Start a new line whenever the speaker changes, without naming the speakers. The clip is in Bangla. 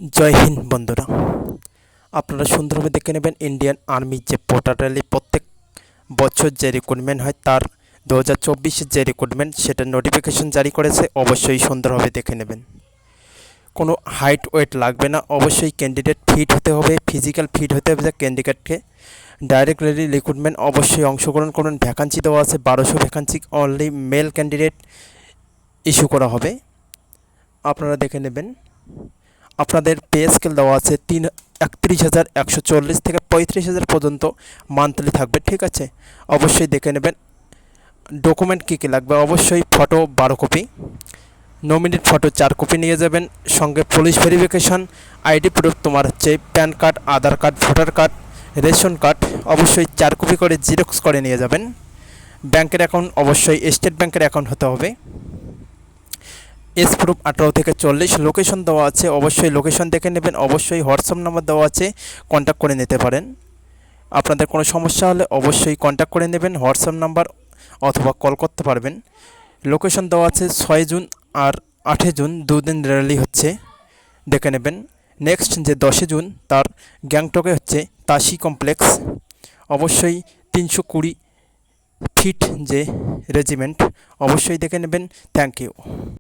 জয় হিন্দ বন্ধুরা, আপনারা সুন্দরভাবে দেখে নেবেন ইন্ডিয়ান আর্মি যে পোর্টাল র্যালি প্রত্যেক বছর যে রিক্রুটমেন্ট হয় তার 2024-এর যে রিক্রুটমেন্ট সেটা নোটিফিকেশন জারি করেছে। অবশ্যই সুন্দরভাবে দেখে নেবেন। কোনো হাইট ওয়েট লাগবে না, অবশ্যই ক্যান্ডিডেট ফিট হতে হবে, ফিজিক্যাল ফিট হতে হবে ক্যান্ডিডেটকে। ডাইরেক্ট র্যালি রিক্রুটমেন্ট, অবশ্যই অংশগ্রহণ করুন। ভ্যাকান্সি দেওয়া আছে 1200 vacancy, only male candidate issue করা হবে। আপনারা দেখে নেবেন। আপনাদের পে স্কেল দেওয়া আছে 31,140 থেকে 35,000 পর্যন্ত মান্থলি থাকবে, ঠিক আছে। অবশ্যই দেখে নেবেন। ডকুমেন্ট কী কী লাগবে, অবশ্যই photo 12 copy, nominate photo 4 copy নিয়ে যাবেন, সঙ্গে পুলিশ ভেরিফিকেশন, আইডি প্রুফ তোমার হচ্ছে PAN card, Aadhaar card, voter card, ration card অবশ্যই 4 কপি করে জিরক্স করে নিয়ে যাবেন। ব্যাংকের অ্যাকাউন্ট অবশ্যই স্টেট ব্যাংকের অ্যাকাউন্ট হতে হবে। এজ প্রুফ 18 থেকে 40। লোকেশন দেওয়া আছে, অবশ্যই লোকেশন দেখে নেবেন। অবশ্যই হোয়াটসঅ্যাপ নাম্বার দেওয়া আছে, কন্ট্যাক্ট করে নিতে পারেন। আপনাদের কোনো সমস্যা হলে অবশ্যই কন্ট্যাক্ট করে নেবেন, হোয়াটসঅ্যাপ নাম্বার অথবা কল করতে পারবেন। লোকেশন দেওয়া আছে 6 জুন আর 8 জুন, দুদিন র্যালি হচ্ছে, দেখে নেবেন। নেক্সট যে 10 জুন তার গ্যাংটকে হচ্ছে তাশি কমপ্লেক্স, অবশ্যই 320 ফিট যে রেজিমেন্ট, অবশ্যই দেখে নেবেন। Thank you.